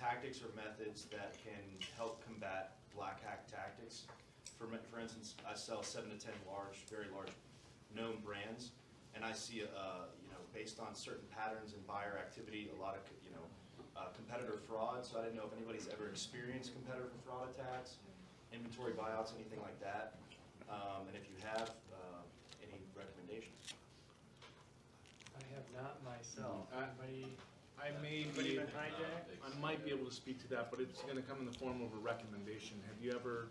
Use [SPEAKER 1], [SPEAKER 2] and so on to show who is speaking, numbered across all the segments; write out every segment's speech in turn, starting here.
[SPEAKER 1] tactics or methods that can help combat black hack tactics. For instance, I sell 7 to 10 very large known brands, and I see, based on certain patterns in buyer activity, a lot of, competitor fraud. So I didn't know if anybody's ever experienced competitor fraud attacks, inventory buyouts, anything like that. And if you have, any recommendations?
[SPEAKER 2] I have not myself. Anybody?
[SPEAKER 3] I may
[SPEAKER 2] Anybody
[SPEAKER 3] be,
[SPEAKER 2] been hijacked?
[SPEAKER 3] I might be able to speak to that, but it's going to come in the form of a recommendation. Have you ever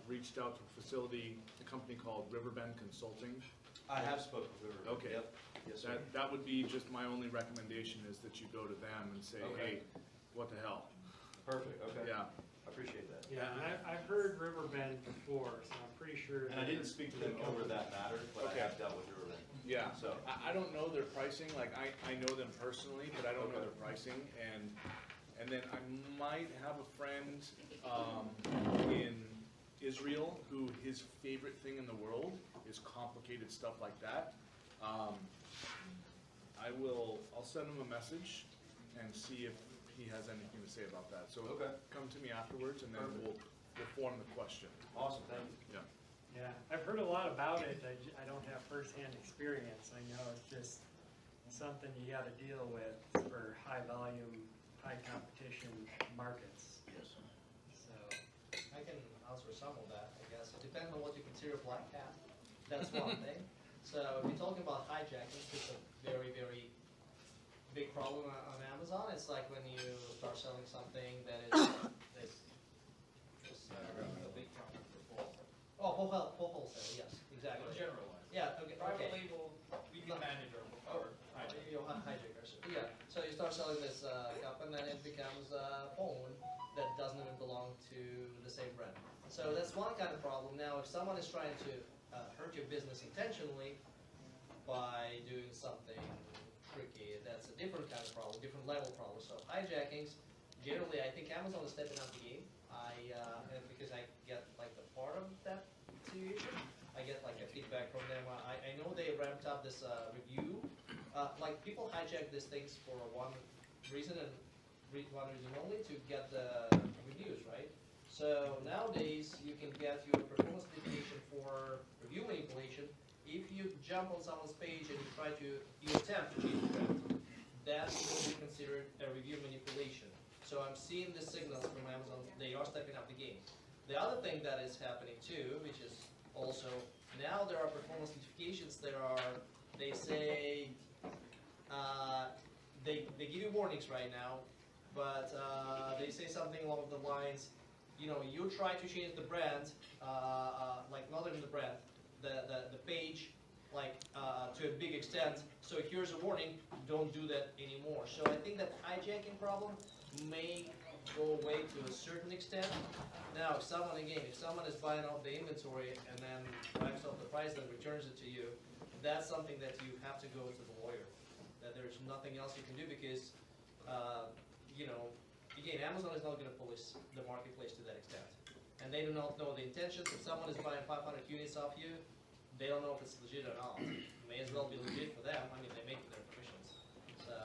[SPEAKER 3] reached out to a company called Riverbend Consulting?
[SPEAKER 1] I have spoken with her.
[SPEAKER 3] Okay.
[SPEAKER 1] Yep. Yes, sir.
[SPEAKER 3] That would be just my only recommendation, is that you go to them and say,
[SPEAKER 1] Okay.
[SPEAKER 3] hey, what the hell?
[SPEAKER 1] Perfect. Okay.
[SPEAKER 3] Yeah.
[SPEAKER 1] I appreciate that.
[SPEAKER 2] Yeah, and I've heard Riverbend before, so I'm pretty sure.
[SPEAKER 1] And I didn't speak to them over that matter, but
[SPEAKER 3] Okay.
[SPEAKER 1] I have dealt with Riverbank.
[SPEAKER 3] Yeah,
[SPEAKER 1] So-
[SPEAKER 3] I don't know their pricing, like, I know them personally, but I don't know their pricing, and then I might have a friend in Israel who his favorite thing in the world is complicated stuff like that. I'll send him a message and see if he has anything to say about that. So
[SPEAKER 1] Okay.
[SPEAKER 3] come to me afterwards, and then we'll form the question.
[SPEAKER 1] Awesome, thank you.
[SPEAKER 3] Yeah.
[SPEAKER 2] Yeah, I've heard a lot about it. I don't have firsthand experience. I know it's just something you got to deal with for high volume, high competition markets.
[SPEAKER 1] Yes.
[SPEAKER 2] So,
[SPEAKER 4] I can answer some of that, I guess. It depends on what you consider black hat. That's one thing. So if you're talking about hijacking, it's a very, very big problem on Amazon. It's like when you start selling something that is a big problem. Oh, for wholesale, yes, exactly.
[SPEAKER 5] Generalized.
[SPEAKER 4] Yeah, okay.
[SPEAKER 5] Private label, we can manage our
[SPEAKER 4] Hijackers. Yeah, so you start selling this cup, and then it becomes a phone that doesn't even belong to the same brand. So that's one kind of problem. Now, if someone is trying to hurt your business intentionally by doing something tricky, that's a different kind of problem, different level problem. So hijackings, generally, I think Amazon is stepping up the game. Because I get like the part of that situation, I get like a feedback from them. I know they ramped up this review. Like people hijack these things for one reason and one reason only, to get the reviews, right? So nowadays you can get your performance certification for review manipulation if you jump on someone's page and you attempt to change the brand. That will be considered a review manipulation. So I'm seeing the signals from Amazon, they are stepping up the game. The other thing that is happening too, which is also, now there are performance notifications, they say, they give you warnings right now, but they say something along the lines, you try to change the brand, like not even the brand, the page, like to a big extent, so here's a warning, don't do that anymore. So I think that hijacking problem may go away to a certain extent. Now, if someone is buying off the inventory and then wipes off the price and returns it to you, that's something that you have to go to the lawyer. That there's nothing else you can do because, again, Amazon is not going to police the marketplace to that extent. And they do not know the intentions. If someone is buying 500 units off you, they don't know if it's legit or not. It may as well be legit for them. I mean, they make their commissions. So.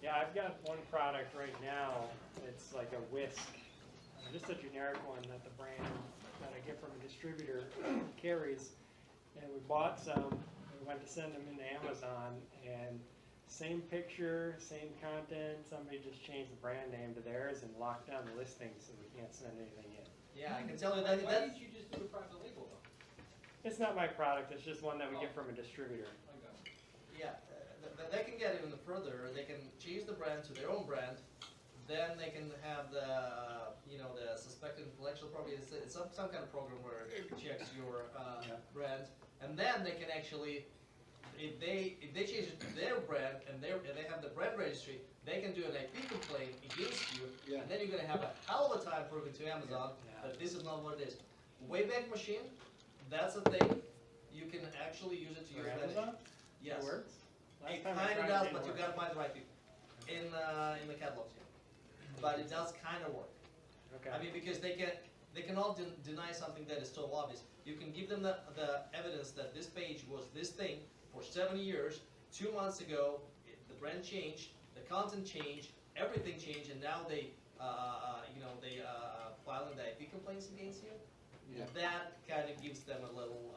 [SPEAKER 2] yeah, I've got one product right now. It's like a whisk, just a generic one that the brand that I get from a distributor carries. And we bought some. We went to send them into Amazon, and same picture, same content. Somebody just changed the brand name to theirs and locked down the listing, so we can't send anything in.
[SPEAKER 4] Yeah, I can tell you that.
[SPEAKER 5] Why didn't you just do a private label though?
[SPEAKER 2] It's not my product. It's just one that we get from a distributor.
[SPEAKER 5] Okay.
[SPEAKER 4] Yeah, they can get even further. They can change the brand to their own brand. Then they can have the, the suspected intellectual property. It's some kind of program where it checks your brand, and then they can actually, if they change it to their brand and they have the brand registry, they can do an IP complaint against you, and then you're going to have a hell of a time proving to Amazon that this is not what it is. Wayback Machine, that's a thing. You can actually use it to your advantage.
[SPEAKER 2] Amazon?
[SPEAKER 4] Yes.
[SPEAKER 2] It works?
[SPEAKER 4] It kind of does, but you got to find the right people in the catalogs. Yeah. But it does kind of work.
[SPEAKER 2] Okay.
[SPEAKER 4] I mean, because they cannot deny something that is so obvious. You can give them the evidence that this page was this thing for 7 years. 2 months ago, the brand changed, the content changed, everything changed, and now they, filing the IP complaints against you.
[SPEAKER 3] Yeah.
[SPEAKER 4] That kind of gives them a little